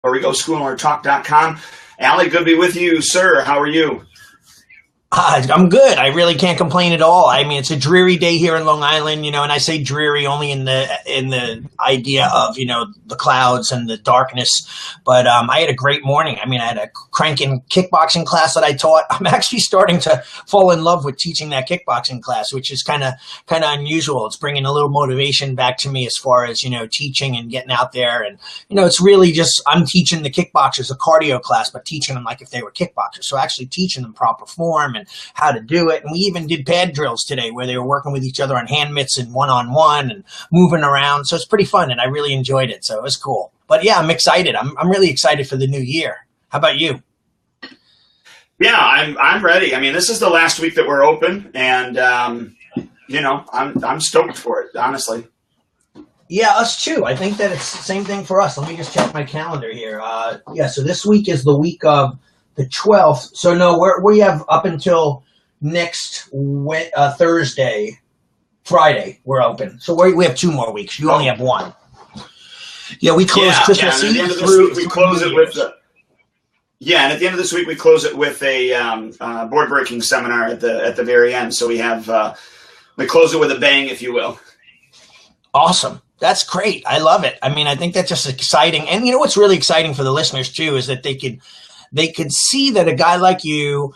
Where we go, schoolownertalk.com. Allie, good to be with you, sir. How are you? I'm good. I really can't complain at all. I mean, it's a dreary day here in Long Island, and I say dreary only in the idea of the clouds and the darkness. But I had a great morning. I mean, I had a cranking kickboxing class that I taught. I'm actually starting to fall in love with teaching that kickboxing class, which is kind of unusual. It's bringing a little motivation back to me as far as teaching and getting out there. And it's really just I'm teaching the kickboxers a cardio class, but teaching them like if they were kickboxers. So actually teaching them proper form and how to do it. And we even did pad drills today where they were working with each other on hand mitts and one-on-one and moving around. So it's pretty fun, and I really enjoyed it. So it was cool. But yeah, I'm excited. I'm really excited for the new year. How about you? Yeah, I'm ready. I mean, this is the last week that we're open, and I'm stoked for it, honestly. Yeah, us too. I think that it's the same thing for us. Let me just check my calendar here. So this week is the week of the 12th. So no, we have up until next Thursday, Friday, we're open. So we have 2 more weeks. You only have 1. Yeah, we close Christmas Eve through. We close it with and at the end of this week we close it with a board breaking seminar at the very end. So we close it with a bang, if you will. Awesome. That's great. I love it. I mean, I think that's just exciting. And what's really exciting for the listeners too is that they could see that a guy like you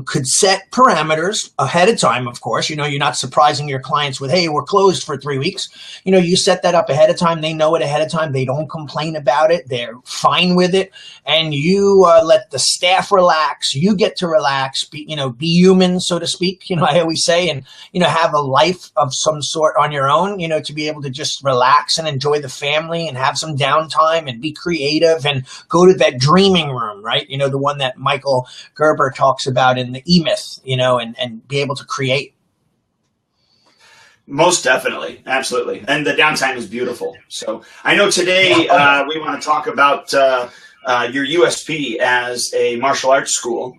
could set parameters ahead of time. Of course, you're not surprising your clients with, hey, we're closed for 3 weeks. You set that up ahead of time. They know it ahead of time. They don't complain about it. They're fine with it. And you let the staff relax. You get to relax, be human, so to speak. I always say, and, have a life of some sort on your own, to be able to just relax and enjoy the family and have some downtime and be creative and go to that dreaming room, right? The one that Michael Gerber talks about in the E-Myth, and be able to create. Most definitely. Absolutely. And the downtime is beautiful. So I know today we want to talk about your USP as a martial arts school.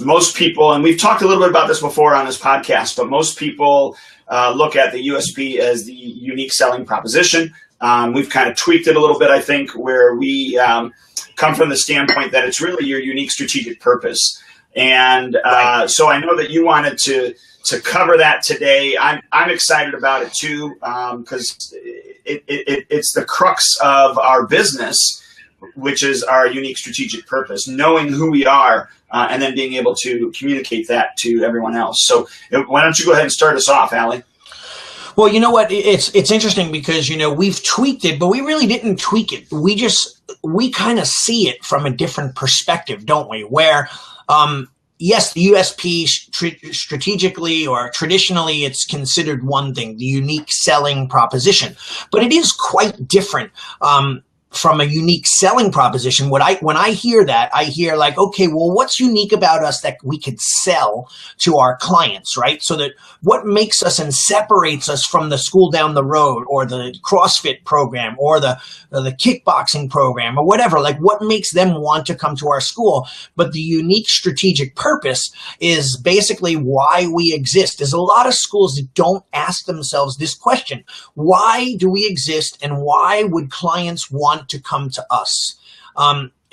Most people, and we've talked a little bit about this before on this podcast, but most people look at the USP as the unique selling proposition. We've kind of tweaked it a little bit, I think, where we come from the standpoint that it's really your unique strategic purpose. And so I know that you wanted to cover that today. I'm excited about it too, because it's the crux of our business, which is our unique strategic purpose, knowing who we are, and then being able to communicate that to everyone else. So why don't you go ahead and start us off, Allie? Well, you know what? It's interesting because, we've tweaked it, but we really didn't tweak it. We kind of see it from a different perspective, don't we? Where, yes, the USP strategically or traditionally, it's considered one thing, the unique selling proposition, but it is quite different. From a unique selling proposition, when I hear that, I hear like, okay, well, what's unique about us that we could sell to our clients, right? So that what makes us and separates us from the school down the road or the CrossFit program or the kickboxing program or whatever, like what makes them want to come to our school? But the unique strategic purpose is basically why we exist. There's a lot of schools that don't ask themselves this question. Why do we exist, and why would clients want to come to us?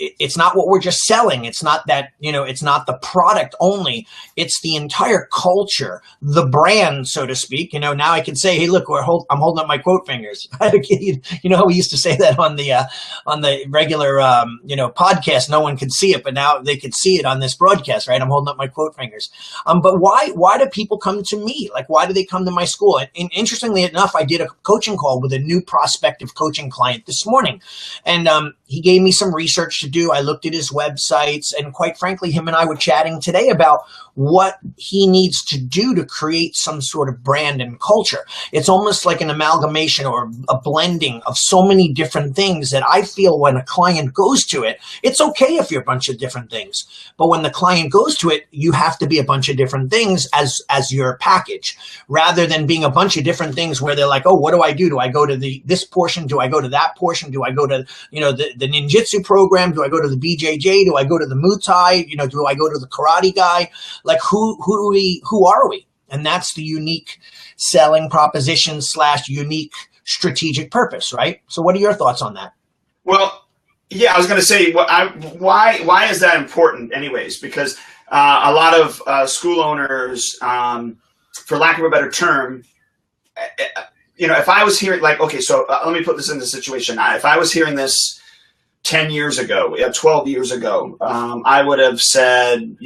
It's not what we're just selling. It's not that, it's not the product only. It's the entire culture, the brand, so to speak. Now I can say, hey, look, I'm holding up my quote fingers. We used to say that on the regular, podcast. No one could see it, but now they could see it on this broadcast, right? I'm holding up my quote fingers. But why do people come to me? Like, why do they come to my school? And interestingly enough, I did a coaching call with a new prospective coaching client this morning. And, he gave me some research to do. I looked at his websites, and quite frankly, him and I were chatting today about what he needs to do to create some sort of brand and culture. It's almost like an amalgamation or a blending of so many different things that I feel when a client goes to it, it's okay if you're a bunch of different things. But when the client goes to it, you have to be a bunch of different things as your package, rather than being a bunch of different things where they're like, oh, what do I do? Do I go to this portion? Do I go to that portion? Do I go to, the ninjutsu program? Do I go to the BJJ? Do I go to the Muay Thai? Do I go to the karate guy? Like, who are we? And that's the unique selling proposition / unique strategic purpose, right? So what are your thoughts on that? Well, Yeah, I was going to say, why is that important, anyways? Because a lot of school owners, for lack of a better term, if I was hearing, like, okay, so let me put this in the situation. If I was hearing this 10 years ago, 12 years ago, I would have said,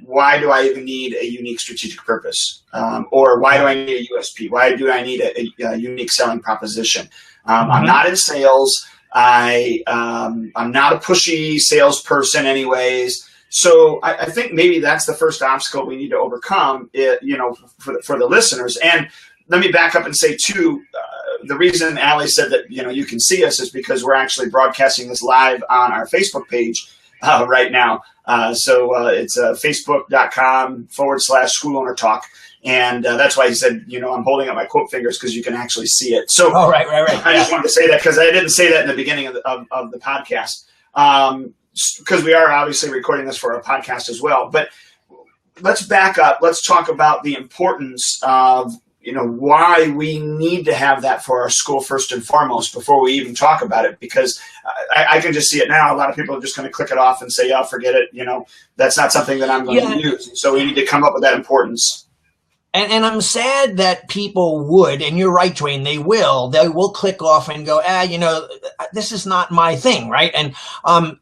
why do I even need a unique strategic purpose? Or why do I need a USP? Why do I need a unique selling proposition? I'm not in sales. I'm not a pushy salesperson anyways. So I think maybe that's the first obstacle we need to overcome, for the listeners. And let me back up and say, too, the reason Allie said that, you can see us is because we're actually broadcasting this live on our Facebook page right now. So it's facebook.com/school owner talk. And that's why he said, I'm holding up my quote fingers because you can actually see it. So right. I just wanted to say that because I didn't say that in the beginning of the podcast, because we are obviously recording this for our podcast as well. But let's back up. Let's talk about the importance of why we need to have that for our school first and foremost before we even talk about it, because I can just see it now. A lot of people are just going to click it off and say, forget it. That's not something that I'm going to use. So we need to come up with that importance. And I'm sad that people would, and you're right, Dwayne, they will click off and go, this is not my thing, right? And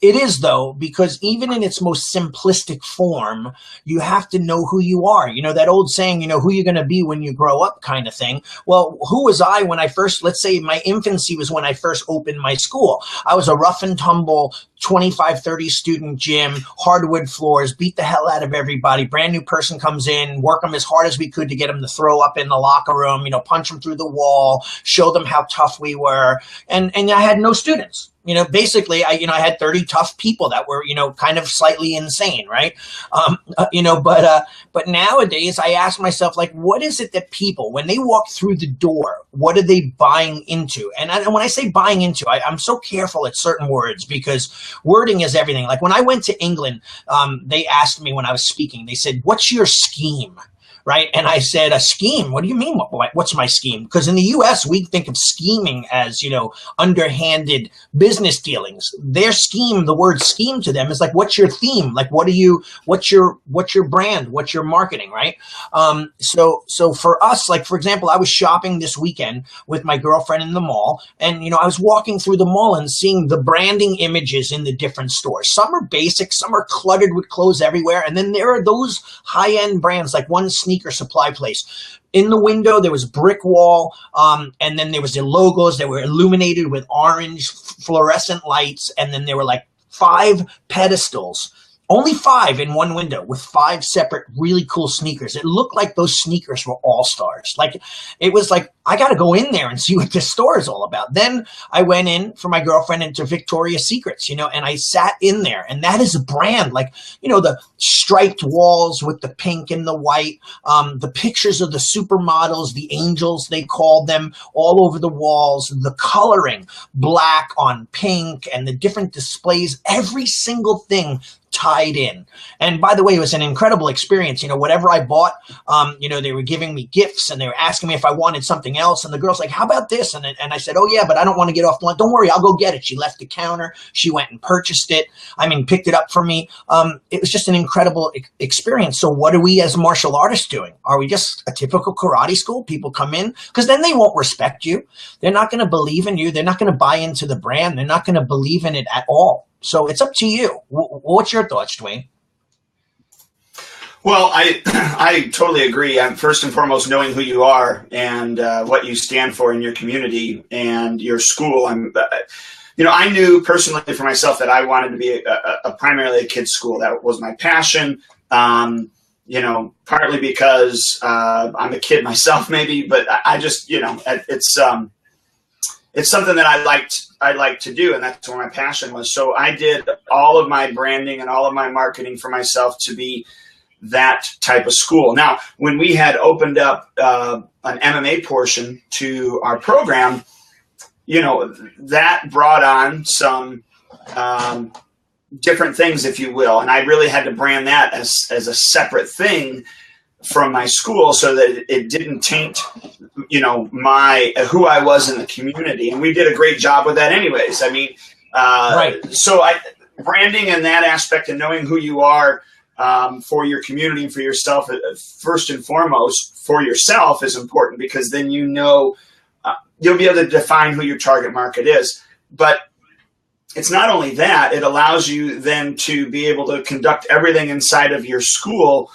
it is, though, because even in its most simplistic form, you have to know who you are. That old saying, who you're going to be when you grow up kind of thing. Well, who was I when I first, let's say my infancy was when I first opened my school. I was a rough and tumble 25, 30 student gym, hardwood floors, beat the hell out of everybody. Brand new person comes in, work them as hard as we could to get them to throw up in the locker room, punch them through the wall, show them how tough we were. And I had no students. Basically, I had 30 tough people that were, kind of slightly insane, right? But nowadays I ask myself, like, what is it that people, when they walk through the door, what are they buying into? And when I say buying into, I'm so careful at certain words because wording is everything. Like when I went to England, they asked me when I was speaking, they said, "What's your scheme?" Right. And I said, a scheme? What do you mean? What's my scheme? Because in the U.S., we think of scheming as, underhanded business dealings. Their scheme, the word scheme to them is like, what's your theme? Like, what's your brand? What's your marketing? Right. So for us, like, for example, I was shopping this weekend with my girlfriend in the mall. And, I was walking through the mall and seeing the branding images in the different stores. Some are basic, some are cluttered with clothes everywhere. And then there are those high-end brands, like one sneaker supply place. In the window, there was brick wall, and then there was the logos that were illuminated with orange fluorescent lights, and then there were like 5 pedestals. Only 5 in one window with 5 separate really cool sneakers. It looked like those sneakers were all-stars. Like, it was like, I got to go in there and see what this store is all about. Then I went in for my girlfriend into Victoria's Secrets, and I sat in there. And that is a brand, like, the striped walls with the pink and the white, the pictures of the supermodels, the angels, they called them, all over the walls, the coloring, black on pink, and the different displays, every single thing tied in. And by the way, it was an incredible experience. Whatever I bought, they were giving me gifts and they were asking me if I wanted something else. And the girl's like, how about this? And I said, oh yeah, but I don't want to get off the line. Don't worry, I'll go get it. She left the counter. She went and purchased it. Picked it up for me. It was just an incredible experience. So what are we as martial artists doing? Are we just a typical karate school? People come in because then they won't respect you. They're not going to believe in you. They're not going to buy into the brand. They're not going to believe in it at all. So it's up to you. What's your thoughts, Dwayne? Well, I totally agree. First and foremost, knowing who you are and what you stand for in your community and your school. I knew personally for myself that I wanted to be primarily a kids' school. That was my passion. Partly because I'm a kid myself, maybe, but I just, it's something that I liked to do, and that's where my passion was. So I did all of my branding and all of my marketing for myself to be that type of school. Now, when we had opened up an MMA portion to our program, that brought on some different things, if you will, and I really had to brand that as a separate thing from my school so that it didn't taint, my who I was in the community. And we did a great job with that anyways. Right. So branding in that aspect and knowing who you are for your community and for yourself, first and foremost, for yourself is important, because then you know you'll be able to define who your target market is. But it's not only that, it allows you then to be able to conduct everything inside of your school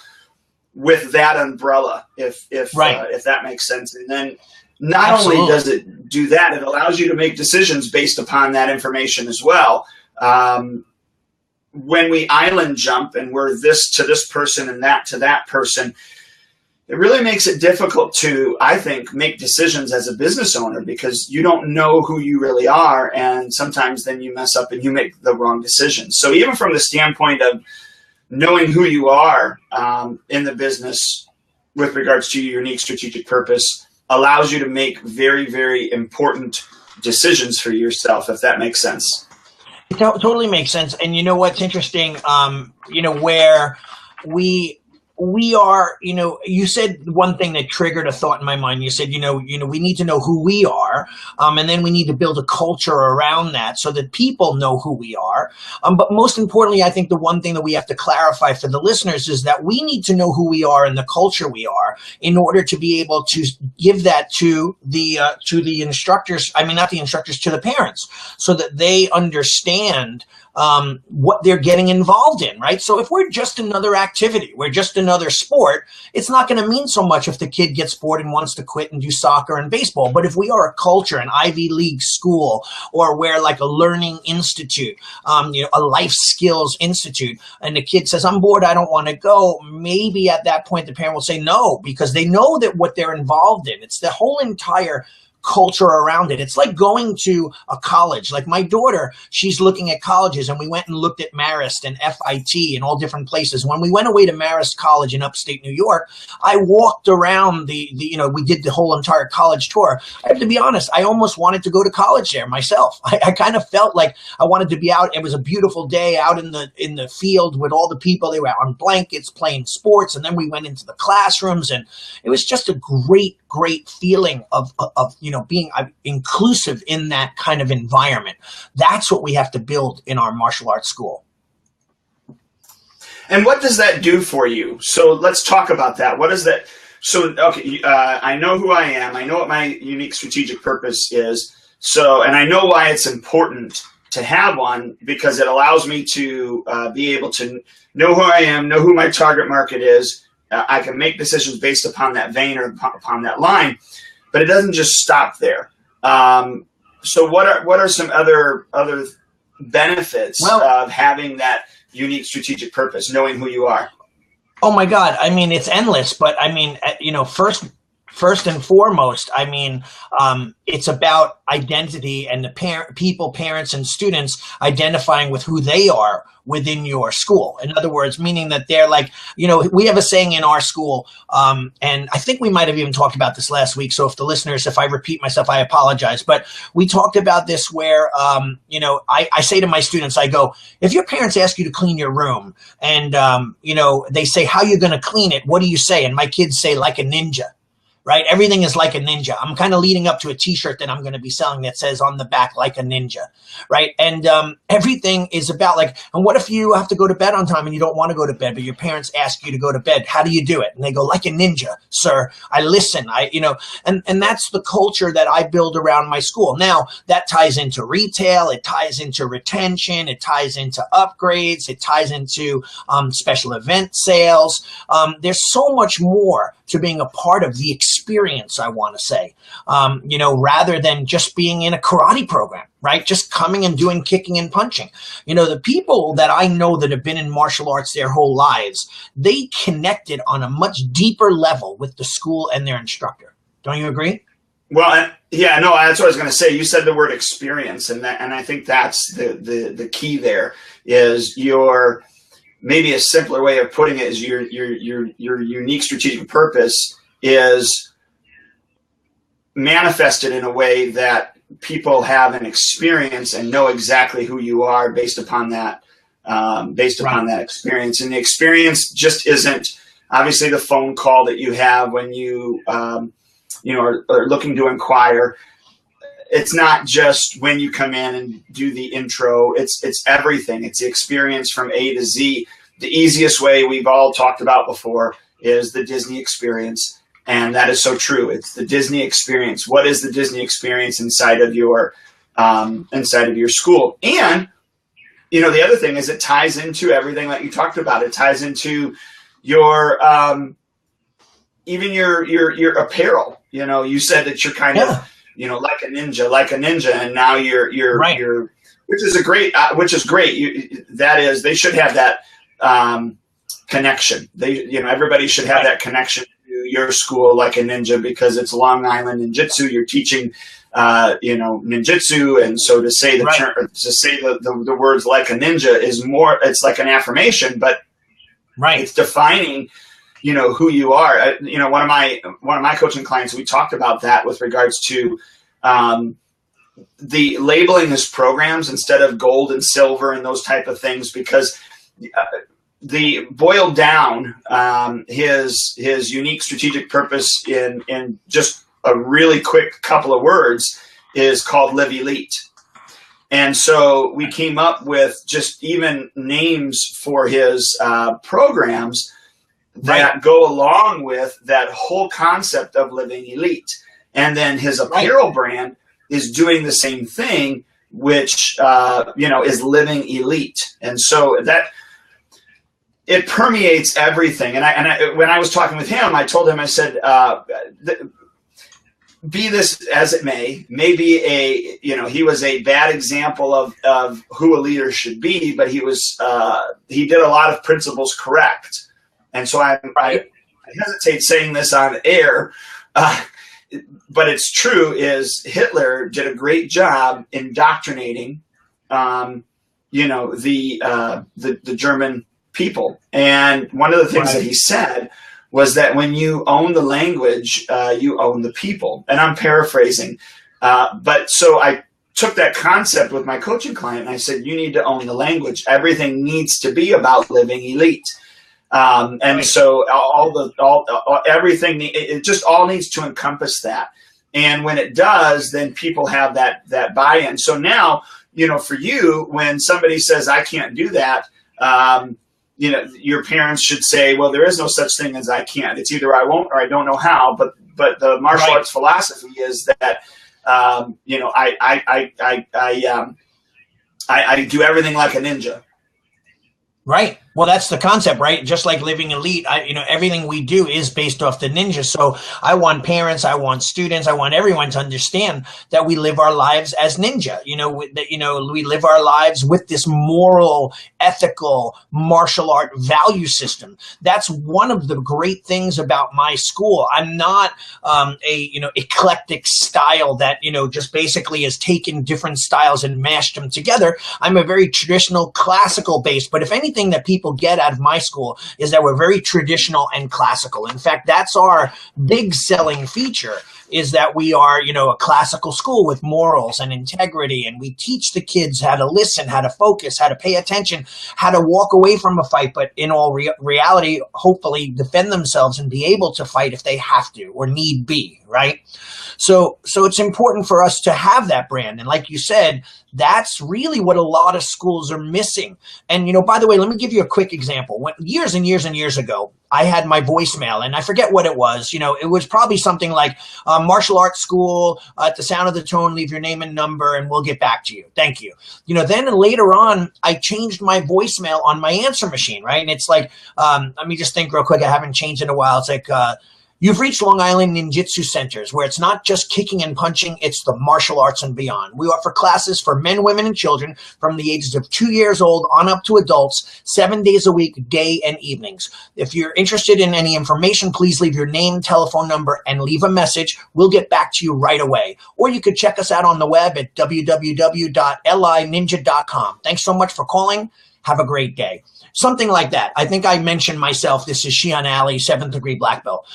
with that umbrella, if that makes sense. And then not Absolutely. only does it do that, it allows you to make decisions based upon that information as well. When we island jump and we're this to this person and that to that person, it really makes it difficult to, I think, make decisions as a business owner, because you don't know who you really are, and sometimes then you mess up and you make the wrong decisions. So even from the standpoint of knowing who you are in the business with regards to your unique strategic purpose allows you to make very, very important decisions for yourself, if that makes sense. It totally makes sense. And you know what's interesting, where we are, you said one thing that triggered a thought in my mind. You said, we need to know who we are, and then we need to build a culture around that so that people know who we are. But most importantly, I think the one thing that we have to clarify for the listeners is that we need to know who we are and the culture we are in order to be able to give that to the instructors. I mean, not the instructors, to the parents, so that they understand what they're getting involved in, right? So if we're just another activity, we're just another sport, it's not going to mean so much if the kid gets bored and wants to quit and do soccer and baseball. But if we are a culture, an Ivy League school, or we're like a learning institute, a life skills institute, and the kid says, I'm bored, I don't want to go, maybe at that point the parent will say no, because they know that what they're involved in, it's the whole entire culture around it. It's like going to a college. Like my daughter, she's looking at colleges, and we went and looked at Marist and FIT and all different places. When we went away to Marist College in upstate New York, I walked around we did the whole entire college tour. I have to be honest, I almost wanted to go to college there myself. I kind of felt like I wanted to be out. It was a beautiful day out in the field with all the people. They were out on blankets playing sports, and then we went into the classrooms, and it was just a great feeling of being inclusive in that kind of environment. That's what we have to build in our martial arts school. And what does that do for you? So let's talk about that. What is that? So, okay, I know who I am. I know what my unique strategic purpose is. So, and I know why it's important to have one, because it allows me to be able to know who I am, know who my target market is. I can make decisions based upon that vein or upon that line. But it doesn't just stop there. So what are some other benefits of having that unique strategic purpose, knowing who you are? Oh my God. I mean, it's endless, but I mean, first and foremost, I mean, it's about identity and the parents and students identifying with who they are within your school. In other words, meaning that they're like, we have a saying in our school, and I think we might have even talked about this last week. So if I repeat myself, I apologize. But we talked about this where, I say to my students, I go, if your parents ask you to clean your room and, they say, how you going to clean it? What do you say? And my kids say, like a ninja. Right? Everything is like a ninja. I'm kind of leading up to a t-shirt that I'm going to be selling that says on the back, like a ninja. Right? And everything is about and what if you have to go to bed on time and you don't want to go to bed, but your parents ask you to go to bed? How do you do it? And they go, like a ninja, sir. I listen. And that's the culture that I build around my school. Now, that ties into retail. It ties into retention. It ties into upgrades. It ties into special event sales. There's so much more to being a part of the experience, I want to say, rather than just being in a karate program, right? Just coming and doing kicking and punching. The people that I know that have been in martial arts their whole lives, they connected on a much deeper level with the school and their instructor. Don't you agree? Well, yeah, no, that's what I was going to say. You said the word experience, and I think that's the key there is maybe a simpler way of putting it is your unique strategic purpose is manifested in a way that people have an experience and know exactly who you are based upon that experience. And the experience just isn't obviously the phone call that you have when you are looking to inquire. it's not just when you come in and do the intro. It's everything. It's the experience from A to Z. The easiest way we've all talked about before is the Disney experience. And that is so true. It's the Disney experience. What is the Disney experience inside of your school? And, the other thing is it ties into everything that you talked about. It ties into your, even your apparel. You said that you're kind of, like a ninja, and now you're right. Which is great. They should have that connection. Everybody should have that connection to your school like a ninja, because it's Long Island ninjutsu. You're teaching, ninjutsu, and so to say the term, to say the words like a ninja is more. It's like an affirmation, but it's defining. Who you are. One of my coaching clients, we talked about that with regards to the labeling his programs instead of gold and silver and those type of things, because the boiled down his unique strategic purpose in just a really quick couple of words is called Live Elite. And so we came up with just even names for his programs that go along with that whole concept of living elite. And then his apparel brand is doing the same thing, which, is living elite. And so that it permeates everything. And when I was talking with him, I told him, I said, be this as it may, maybe he was a bad example of who a leader should be, but he did a lot of principles correct. And so I hesitate saying this on air, but it's true, is Hitler did a great job indoctrinating, the German people. And one of the things that he said was that when you own the language, you own the people. And I'm paraphrasing. But so I took that concept with my coaching client and I said, you need to own the language. Everything needs to be about living elite. So everything, it just all needs to encompass that. And when it does, then people have that buy-in. So now, for you, when somebody says, I can't do that, your parents should say, well, there is no such thing as I can't. It's either I won't or I don't know how. But the martial arts philosophy is that, I do everything like a ninja. Right. Well, that's the concept, right? Just like living elite, everything we do is based off the ninja. So I want parents, I want students, I want everyone to understand that we live our lives as ninja. We live our lives with this moral, ethical, martial art value system. That's one of the great things about my school. I'm not eclectic style that, just basically has taken different styles and mashed them together. I'm a very traditional, classical base. But if anything that people get out of my school is that we're very traditional and classical. In fact, that's our big selling feature, is that we are, a classical school with morals and integrity. And we teach the kids how to listen, how to focus, how to pay attention, how to walk away from a fight, but in all reality, hopefully defend themselves and be able to fight if they have to or need be, right? So it's important for us to have that brand. And like you said, that's really what a lot of schools are missing. And, by the way, let me give you a quick example. Years and years and years ago, I had my voicemail, and I forget what it was. It was probably something like martial arts school, at the sound of the tone, leave your name and number, and we'll get back to you. Thank you. Then later on, I changed my voicemail on my answer machine, right? And it's like, let me just think real quick. I haven't changed in a while. It's like, you've reached Long Island Ninjutsu Centers, where it's not just kicking and punching, it's the martial arts and beyond. We offer classes for men, women, and children from the ages of 2 years old on up to adults, 7 days a week, day and evenings. If you're interested in any information, please leave your name, telephone number, and leave a message. We'll get back to you right away. Or you could check us out on the web at www.lininja.com. Thanks so much for calling. Have a great day. Something like that. I think I mentioned myself. This is Shion Ali, 7th degree black belt.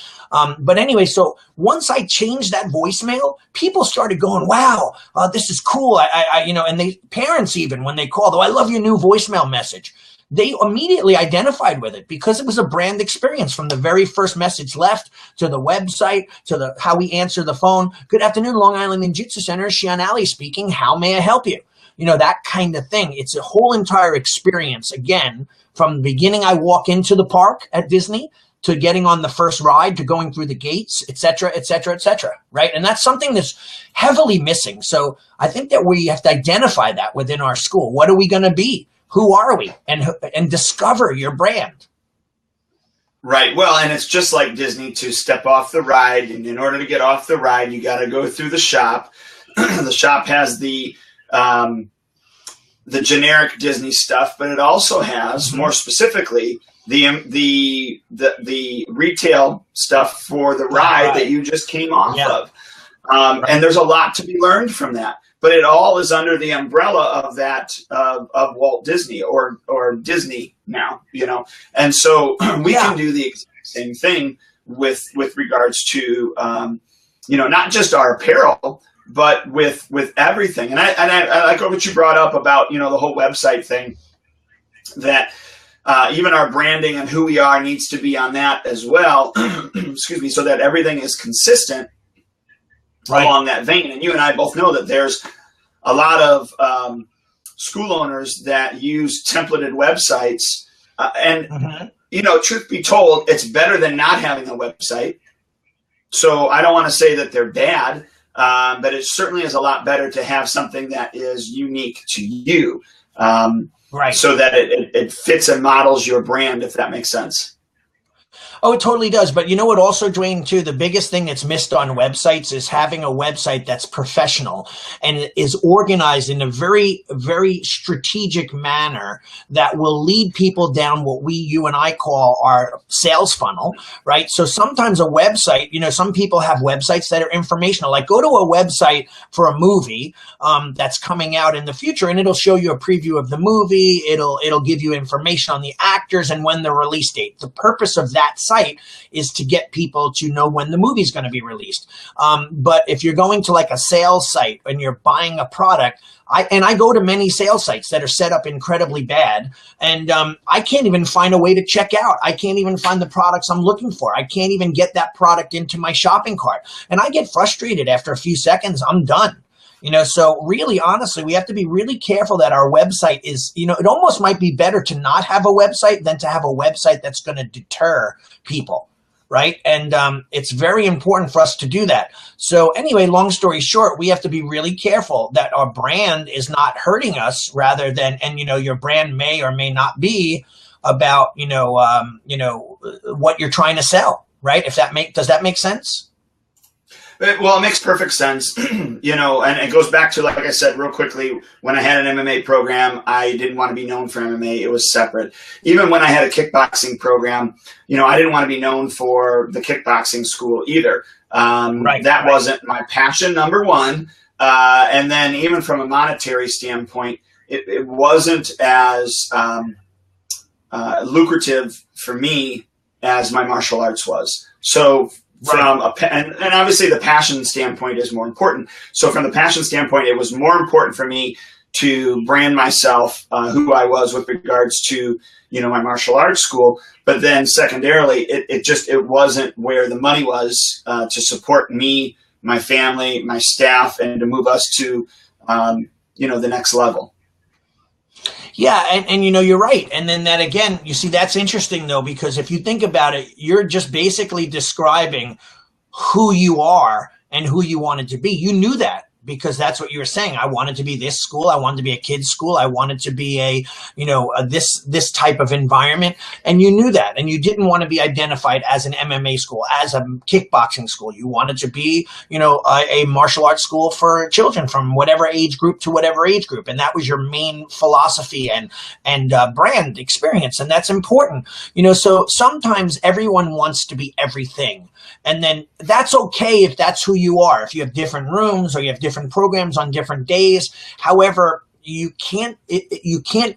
But anyway, so once I changed that voicemail, people started going, wow, this is cool. And parents even, when they called, oh, I love your new voicemail message. they immediately identified with it because it was a brand experience from the very first message left to the website to the how we answer the phone. Good afternoon, Long Island Ninjutsu Center. Shion Ali speaking. How may I help you? You know, that kind of thing. It's a whole entire experience. Again, from the beginning I walk into the park at Disney to getting on the first ride, to going through the gates, et cetera, et cetera, et cetera, right? And that's something that's heavily missing. So I think that we have to identify that within our school. What are we going to be? Who are we? And discover your brand. Right. Well, and it's just like Disney to step off the ride. And in order to get off the ride, you got to go through the shop. The shop has the generic Disney stuff, but it also has, more specifically, the retail stuff for the ride that you just came off of. And there's a lot to be learned from that. But it all is under the umbrella of that of Walt Disney or Disney now, you know. And so we can do the exact same thing with regards to you know, not just our apparel, but with everything. And I like what you brought up about, you know, the whole website thing, that even our branding and who we are needs to be on that as well. Excuse me, so that everything is consistent along that vein. And you and I both know that there's a lot of school owners that use templated websites. And, you know, truth be told, it's better than not having a website. So I don't want to say that they're bad, but it certainly is a lot better to have something that is unique to you. So that it fits and models your brand, if that makes sense. Oh, it totally does. But you know what also, Dwayne, too, the biggest thing that's missed on websites is having a website that's professional and is organized in a very, very strategic manner that will lead people down what you and I call our sales funnel, right? So sometimes a website, you know, some people have websites that are informational, like go to a website for a movie that's coming out in the future, and it'll show you a preview of the movie. It'll give you information on the actors and when the release date. The purpose of that site is to get people to know when the movie's going to be released. But if you're going to like a sales site and you're buying a product, I go to many sales sites that are set up incredibly bad, and I can't even find a way to check out. I can't even find the products I'm looking for. I can't even get that product into my shopping cart. And I get frustrated after a few seconds. I'm done. You know, so really, honestly, we have to be really careful that our website is, you know, it almost might be better to not have a website than to have a website that's going to deter people, right? And it's very important for us to do that. So anyway, long story short, we have to be really careful that our brand is not hurting us rather than, and, you know, your brand may or may not be about, you know, what you're trying to sell, right? Does that make sense? Well, it makes perfect sense, you know, and it goes back to, like I said, real quickly, when I had an MMA program, I didn't want to be known for MMA. It was separate. Even when I had a kickboxing program, you know, I didn't want to be known for the kickboxing school either. That wasn't my passion, number one. And then even from a monetary standpoint, it wasn't as lucrative for me as my martial arts was. So from and obviously the passion standpoint is more important. So from the passion standpoint, it was more important for me to brand myself, who I was with regards to, you know, my martial arts school. But then secondarily, it wasn't where the money was to support me, my family, my staff, and to move us to, you know, the next level. Yeah, and you know, you're right. And then that again, you see, that's interesting though, because if you think about it, you're just basically describing who you are and who you wanted to be. You knew that because that's what you were saying. I wanted to be this school. I wanted to be a kid's school. I wanted to be a, you know, this type of environment. And you knew that. And you didn't want to be identified as an MMA school, as a kickboxing school. You wanted to be, you know, a martial arts school for children from whatever age group to whatever age group. And that was your main philosophy and brand experience. And that's important. You know, so sometimes everyone wants to be everything. And then that's okay if that's who you are. If you have different rooms or you have different programs on different days. However, you can't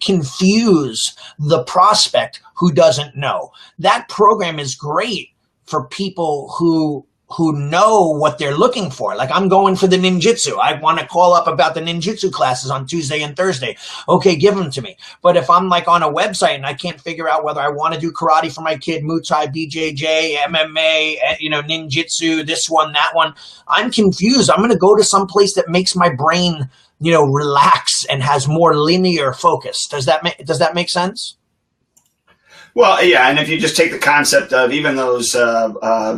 confuse the prospect who doesn't know. That program is great for people who who know what they're looking for. Like, I'm going for the ninjutsu. I want to call up about the ninjutsu classes on Tuesday and Thursday. Okay, give them to me. But if I'm like on a website and I can't figure out whether I want to do karate for my kid, Muay Thai, BJJ, MMA, ninjutsu, this one, that one, I'm confused. I'm going to go to some place that makes my brain, relax and has more linear focus. Does that make sense? Well, yeah, and if you just take the concept of even those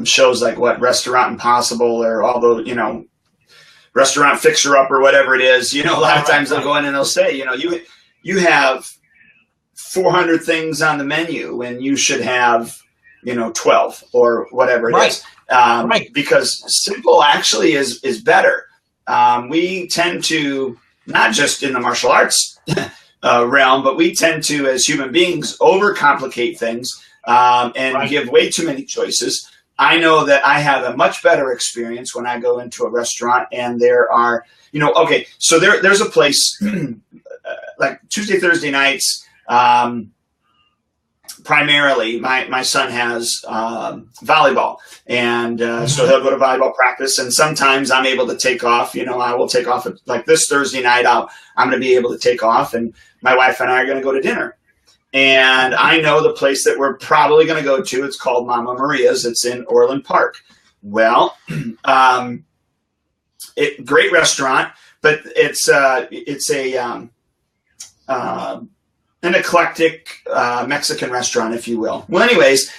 shows like Restaurant Impossible, or all the Restaurant Fixer Up or whatever it is, a lot of times they'll go in and they'll say, you have 400 things on the menu when you should have 12 or whatever it is, because simple actually is better. We tend to, not just in the martial arts realm, but we tend to, as human beings, overcomplicate things and give way too many choices. I know that I have a much better experience when I go into a restaurant and there are, so there's a place like Tuesday, Thursday nights. Primarily, my son has volleyball, and so he'll go to volleyball practice. And sometimes I'm able to take off. I will take off like this Thursday night. I'm going to be able to take off, and my wife and I are going to go to dinner. And I know the place that we're probably going to go to. It's called Mama Maria's. It's in Orland Park. Well, great restaurant, but it's an eclectic Mexican restaurant, if you will. Well, anyways,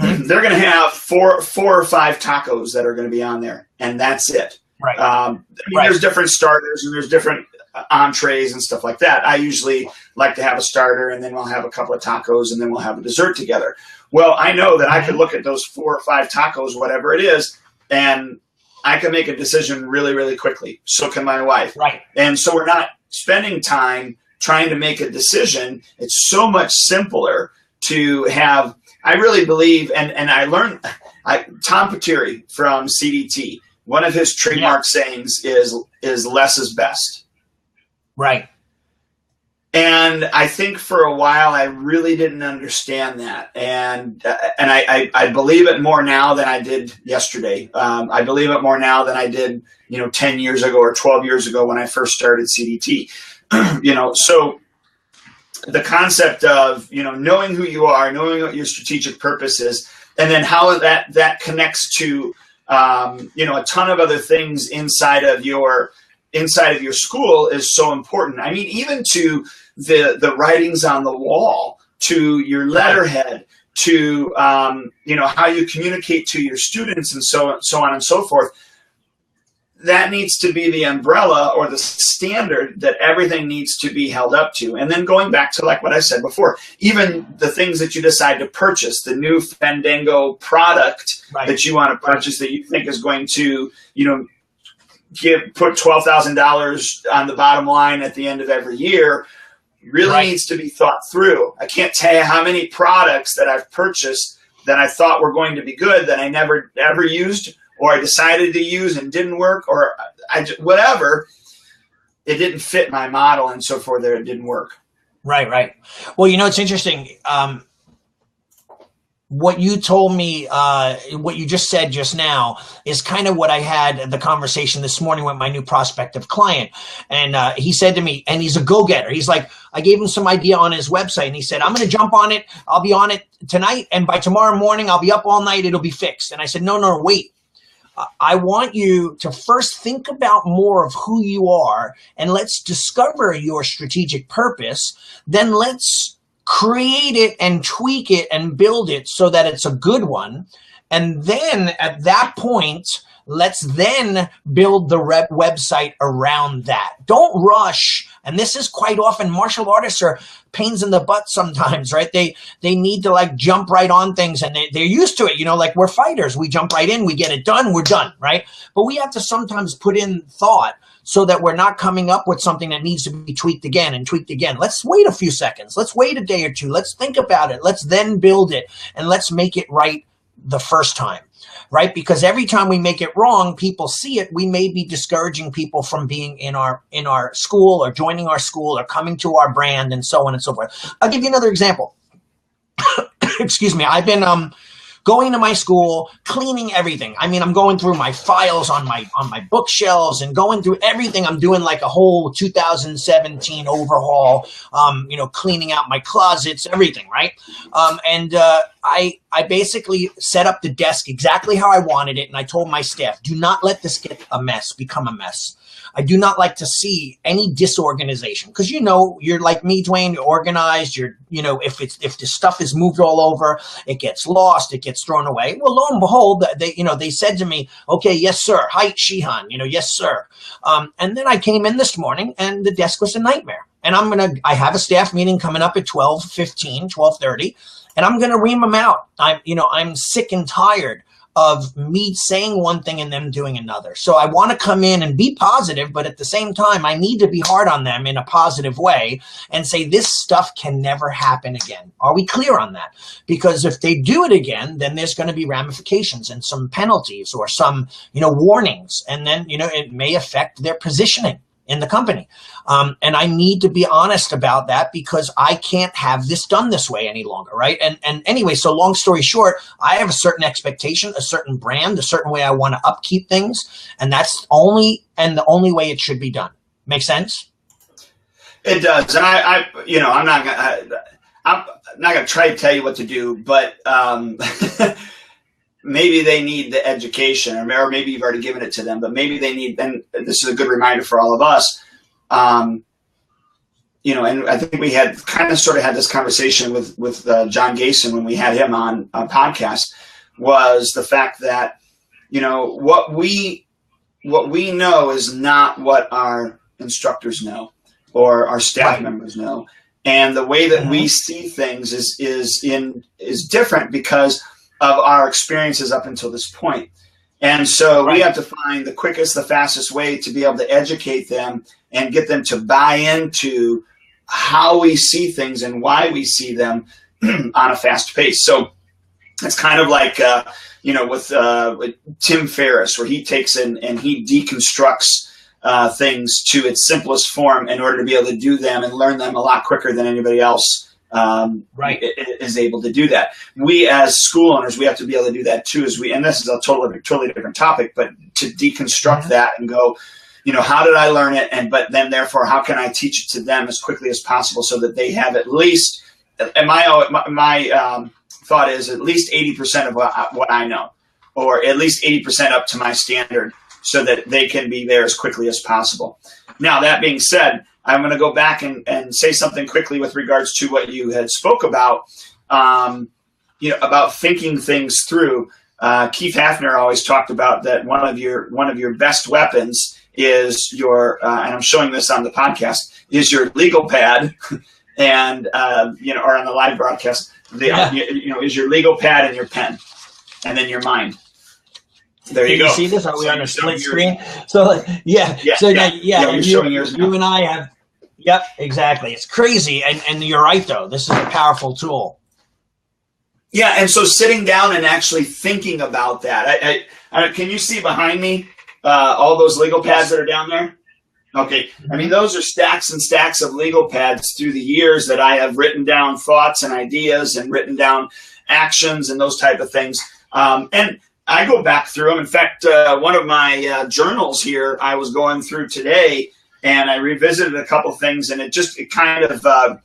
they're going to have four or five tacos that are going to be on there, and that's it. Right. There's different starters and there's different entrees and stuff like that. I usually like to have a starter, and then we'll have a couple of tacos, and then we'll have a dessert together. Well, I know that I could look at those 4 or 5 tacos, whatever it is, and I can make a decision really, really quickly. So can my wife. Right. And so we're not spending time trying to make a decision. It's so much simpler to have. I really believe, and I learned, Tom Pateri from CDT, one of his trademark sayings is less is best. Right. And I think for a while I really didn't understand that, and I believe it more now than I did yesterday. I believe it more now than I did 10 years ago or 12 years ago when I first started CDT. So the concept of knowing who you are, knowing what your strategic purpose is, and then how that connects to a ton of other things inside of your school is so important. I mean, even to the writings on the wall, to your letterhead, to how you communicate to your students, and so on and so forth. That needs to be the umbrella or the standard that everything needs to be held up to. And then going back to like what I said before, even the things that you decide to purchase, the new Fandango product that you want to purchase that you think is going to, put $12,000 on the bottom line at the end of every year, really needs to be thought through. I can't tell you how many products that I've purchased that I thought were going to be good that I never ever used, or I decided to use and didn't work, or whatever, it didn't fit my model, and so forth, it didn't work. Right. Well, it's interesting. What you told me, what you just said just now is kind of what I had the conversation this morning with my new prospective client. And he said to me, and he's a go-getter. He's like, I gave him some idea on his website, and he said, I'm going to jump on it. I'll be on it tonight, and by tomorrow morning, I'll be up all night. It'll be fixed. And I said, no, wait. I want you to first think about more of who you are, and let's discover your strategic purpose. Then let's create it and tweak it and build it so that it's a good one. And then at that point, let's then build the website around that. Don't rush. And this is quite often, martial artists are pains in the butt sometimes, right? They need to like jump right on things, and they're used to it. Like we're fighters. We jump right in, we get it done, we're done, right? But we have to sometimes put in thought so that we're not coming up with something that needs to be tweaked again and tweaked again. Let's wait a few seconds. Let's wait a day or two. Let's think about it. Let's then build it, and let's make it right the first time. Right? Because every time we make it wrong, people see it. We may be discouraging people from being in our school, or joining our school, or coming to our brand, and so on and so forth. I'll give you another example. Excuse me. I've been going to my school, cleaning everything. I mean, I'm going through my files on my bookshelves and going through everything. I'm doing like a whole 2017 overhaul, cleaning out my closets, everything, right? I basically set up the desk exactly how I wanted it, and I told my staff, do not let this become a mess. I do not like to see any disorganization, because you're like me, Dwayne, you're organized. If the stuff is moved all over, it gets lost, it gets thrown away. Well, lo and behold, they said to me, okay, yes, sir. Hi, Shihan, yes, sir. And then I came in this morning and the desk was a nightmare. And I have a staff meeting coming up at 12:30, and I'm going to ream them out. I'm sick and tired of me saying one thing and them doing another. So I want to come in and be positive, but at the same time, I need to be hard on them in a positive way and say this stuff can never happen again. Are we clear on that? Because if they do it again, then there's going to be ramifications and some penalties or some, warnings. And then, it may affect their positioning in the company. And I need to be honest about that, because I can't have this done this way any longer, right? And anyway, so long story short, I have a certain expectation, a certain brand, a certain way I want to upkeep things, and that's the only way it should be done. Make sense? It does. And I'm not gonna try to tell you what to do, but maybe they need the education, or maybe you've already given it to them, but maybe they need, and this is a good reminder for all of us, and I think we had sort of had this conversation with John Gayson when we had him on a podcast, was the fact that, what we know is not what our instructors know or our staff members know. And the way that we see things is different because of our experiences up until this point. And so we have to find the quickest, the fastest way to be able to educate them and get them to buy into how we see things and why we see them on a fast pace. So it's kind of like, with Tim Ferriss, where he takes and he deconstructs things to its simplest form in order to be able to do them and learn them a lot quicker than anybody else is able to do that. We as school owners, we have to be able to do that too, and this is a totally different topic, but to deconstruct that and go, how did I learn it? But then therefore, how can I teach it to them as quickly as possible so that they have at least, and my thought is at least 80% of what I know, or at least 80% up to my standard, so that they can be there as quickly as possible. Now, that being said, I'm going to go back and say something quickly with regards to what you had spoke about, about thinking things through. Keith Hafner always talked about that one of your best weapons is your, and I'm showing this on the podcast, is your legal pad, and or on the live broadcast, is your legal pad and your pen, and then your mind. There you go. See this? Are we on a split screen? So you're showing yours now. You and I have. Yep, exactly. It's crazy, and you're right though. This is a powerful tool. Yeah, and so sitting down and actually thinking about that. Can you see behind me all those legal pads that are down there? Okay. I mean, those are stacks and stacks of legal pads through the years that I have written down thoughts and ideas and written down actions and those type of things. And I go back through them. In fact, one of my journals here I was going through today, and I revisited a couple things, and it kind of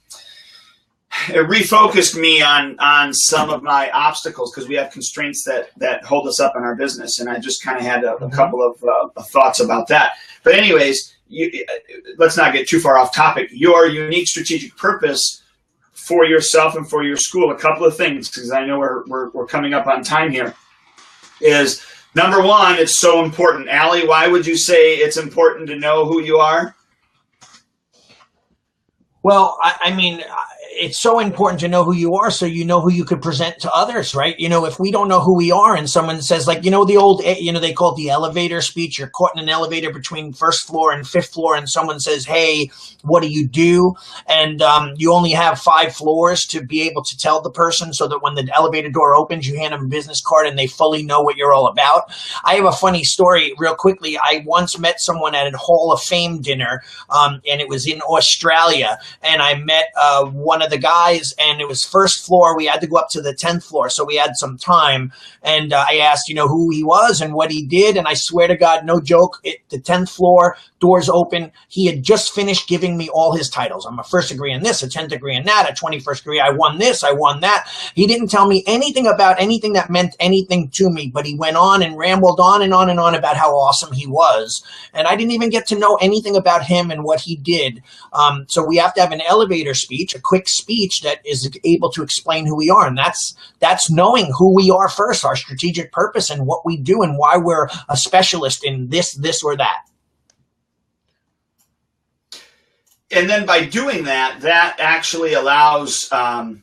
it refocused me on some of my obstacles, because we have constraints that hold us up in our business, and I just kind of had a couple of thoughts about that. But anyways, let's not get too far off topic. Your unique strategic purpose for yourself and for your school, a couple of things, because I know we're coming up on time here, is number one, it's so important. Allie, why would you say it's important to know who you are? Well, I mean, it's so important to know who you are, so you know who you could present to others, right? If we don't know who we are and someone says, like, the old, they call it the elevator speech. You're caught in an elevator between first floor and fifth floor, and someone says, hey, what do you do? And you only have 5 floors to be able to tell the person, so that when the elevator door opens, you hand them a business card and they fully know what you're all about. I have a funny story real quickly. I once met someone at a Hall of Fame dinner, and it was in Australia, and I met one one of the guys, and it was first floor. We had to go up to the 10th floor, so we had some time. And I asked, who he was and what he did. And I swear to God, no joke, the 10th floor, doors open. He had just finished giving me all his titles. I'm a first degree in this, a 10th degree in that, a 21st degree. I won this, I won that. He didn't tell me anything about anything that meant anything to me, but he went on and rambled on and on and on about how awesome he was. And I didn't even get to know anything about him and what he did. So we have to have an elevator speech, a quick speech that is able to explain who we are. And that's knowing who we are first, our strategic purpose and what we do and why we're a specialist in this or that. And then by doing that, that actually allows, that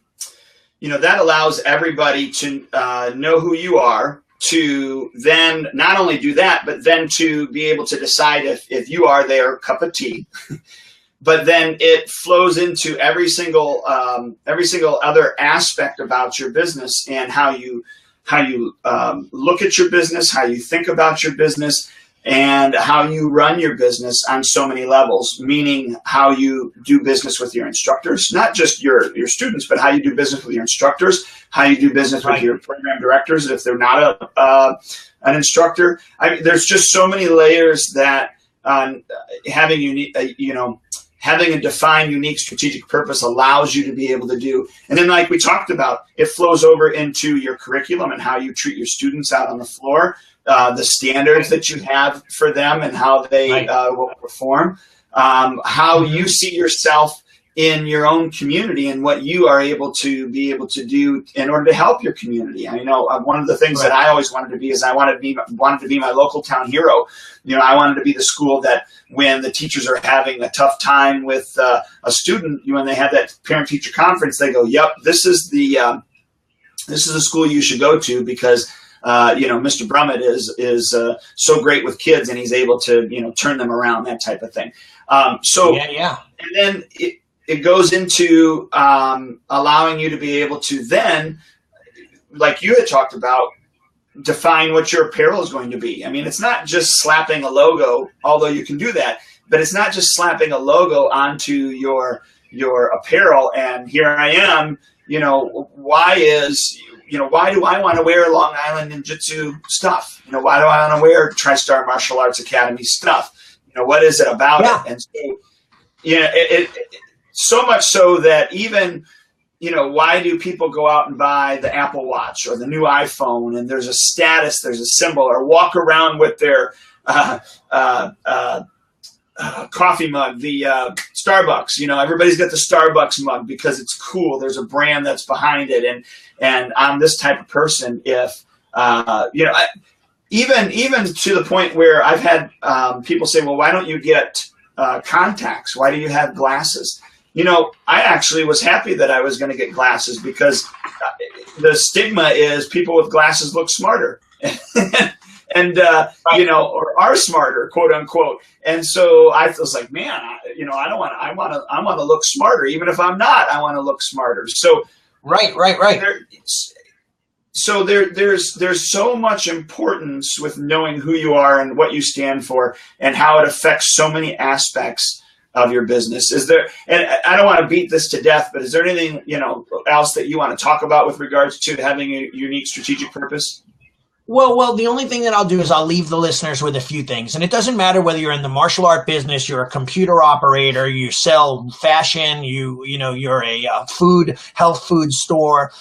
allows everybody to know who you are, to then not only do that, but then to be able to decide if you are their cup of tea. But then it flows into every single other aspect about your business and how you look at your business, how you think about your business, and how you run your business on so many levels, meaning how you do business with your instructors, not just your students, but how you do business with your instructors, how you do business with your program directors if they're not an instructor. I mean, there's just so many layers that having a defined, unique strategic purpose allows you to be able to do. And then, like we talked about, it flows over into your curriculum and how you treat your students out on the floor. The standards that you have for them and how they will perform, how you see yourself in your own community and what you are able to do in order to help your community. I know one of the things that I always wanted to be is I wanted to be my local town hero. I wanted to be the school that when the teachers are having a tough time with a student, when they have that parent-teacher conference, they go, "Yep, this is the school you should go to because." Mr. Brummett is so great with kids and he's able to, turn them around, that type of thing. And then it goes into allowing you to be able to then, like you had talked about, define what your apparel is going to be. I mean, it's not just slapping a logo, although you can do that, but it's not just slapping a logo onto your apparel. And here I am, why do I want to wear Long Island Ninjutsu stuff? Why do I want to wear TriStar Martial Arts Academy stuff? What is it about it? And so, it so much so that even, why do people go out and buy the Apple Watch or the new iPhone and there's a status, there's a symbol, or walk around with their coffee mug, the Starbucks, everybody's got the Starbucks mug because it's cool. There's a brand that's behind it. And I'm this type of person. If, even to the point where I've had people say, well, why don't you get contacts? Why do you have glasses? I actually was happy that I was going to get glasses because the stigma is people with glasses look smarter. And, or are smarter, quote unquote. And so I was like, man, I want to look smarter. Even if I'm not, I want to look smarter. So, right. So there's so much importance with knowing who you are and what you stand for and how it affects so many aspects of your business. Is there, and I don't want to beat this to death, but is there anything, else that you want to talk about with regards to having a unique strategic purpose? Well, the only thing that I'll do is I'll leave the listeners with a few things. And it doesn't matter whether you're in the martial art business, you're a computer operator, you sell fashion, you're a health food store.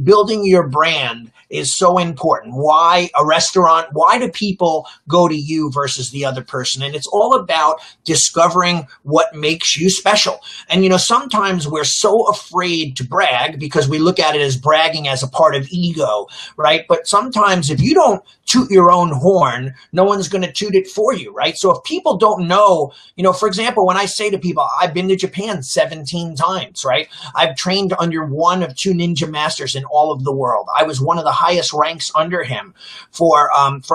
Building your brand is so important. Why a restaurant? Why do people go to you versus the other person? And it's all about discovering what makes you special. And, sometimes we're so afraid to brag because we look at it as bragging as a part of ego, right? But sometimes if you don't toot your own horn, no one's going to toot it for you, right? So if people don't know, for example, when I say to people, I've been to Japan 17 times, right? I've trained under one of two ninja masters in all of the world. I was one of the highest ranks under him for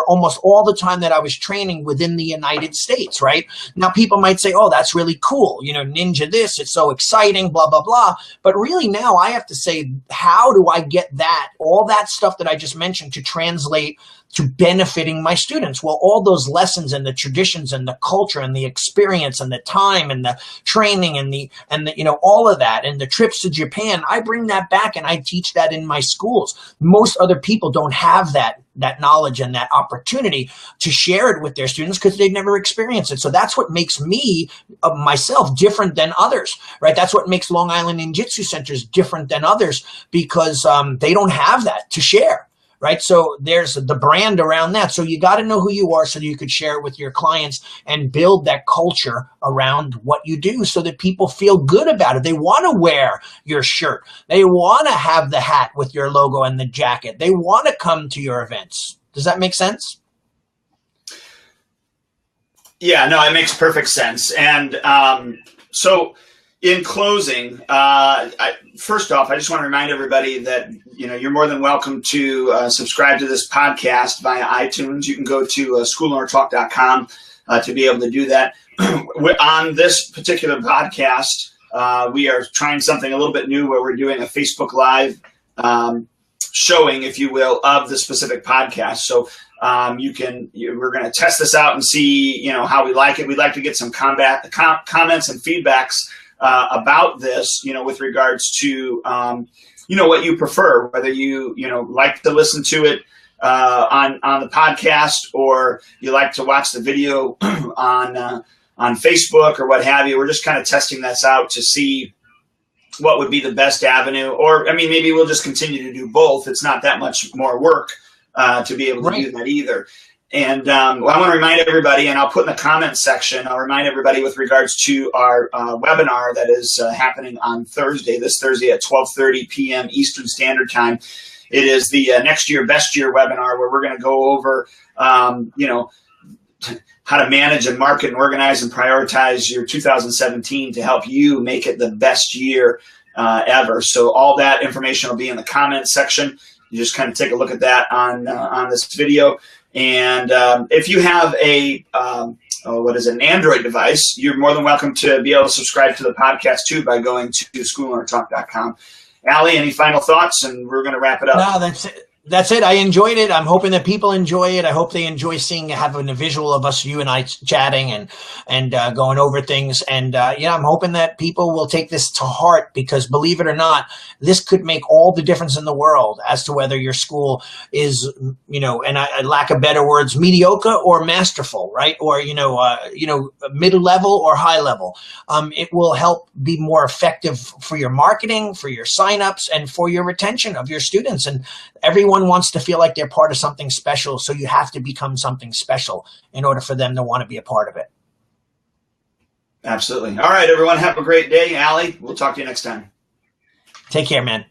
almost all the time that I was training within the United States, right? Now, people might say, oh, that's really cool. Ninja this, it's so exciting, blah, blah, blah. But really now I have to say, how do I get all that stuff that I just mentioned to translate to benefiting my students? Well, all those lessons and the traditions and the culture and the experience and the time and the training and the all of that and the trips to Japan, I bring that back and I teach that in my schools. Most other people don't have that knowledge and that opportunity to share it with their students because they've never experienced it. So that's what makes me, myself, different than others, right? That's what makes Long Island Ninjutsu centers different than others because they don't have that to share. Right. So there's the brand around that. So you got to know who you are so that you could share it with your clients and build that culture around what you do so that people feel good about it. They want to wear your shirt. They want to have the hat with your logo and the jacket. They want to come to your events. Does that make sense? Yeah, no, it makes perfect sense. And so in closing, first off, I just want to remind everybody that you're more than welcome to subscribe to this podcast via iTunes. You can go to schoolownertalk.com to be able to do that. On this particular podcast, we are trying something a little bit new where we're doing a Facebook Live showing, if you will, of the specific podcast. So we're going to test this out and see how we like it. We'd like to get some comments and feedbacks about this, with regards to, what you prefer, whether you like to listen to it on the podcast or you like to watch the video on Facebook or what have you. We're just kind of testing this out to see what would be the best avenue. Or, maybe we'll just continue to do both. It's not that much more work to be able to do that either. And I want to remind everybody, and I'll put in the comments section, I'll remind everybody with regards to our webinar that is happening on this Thursday at 12:30 p.m. Eastern Standard Time. It is the Next Year, Best Year webinar where we're going to go over, how to manage and market and organize and prioritize your 2017 to help you make it the best year ever. So all that information will be in the comments section. You just kind of take a look at that on this video. And if you have an Android device, you're more than welcome to be able to subscribe to the podcast too by going to schoolownertalk.com. Allie, any final thoughts? And we're going to wrap it up. No, that's it. That's it. I enjoyed it. I'm hoping that people enjoy it. I hope they enjoy having a visual of us, you and I chatting and going over things. And, I'm hoping that people will take this to heart because believe it or not, this could make all the difference in the world as to whether your school is, and I lack of better words, mediocre or masterful, right? Or, mid-level or high level. It will help be more effective for your marketing, for your signups, and for your retention of your students. And everyone wants to feel like they're part of something special, so you have to become something special in order for them to want to be a part of it. Absolutely. All right, everyone, have a great day. Allie, we'll talk to you next time. Take care, man.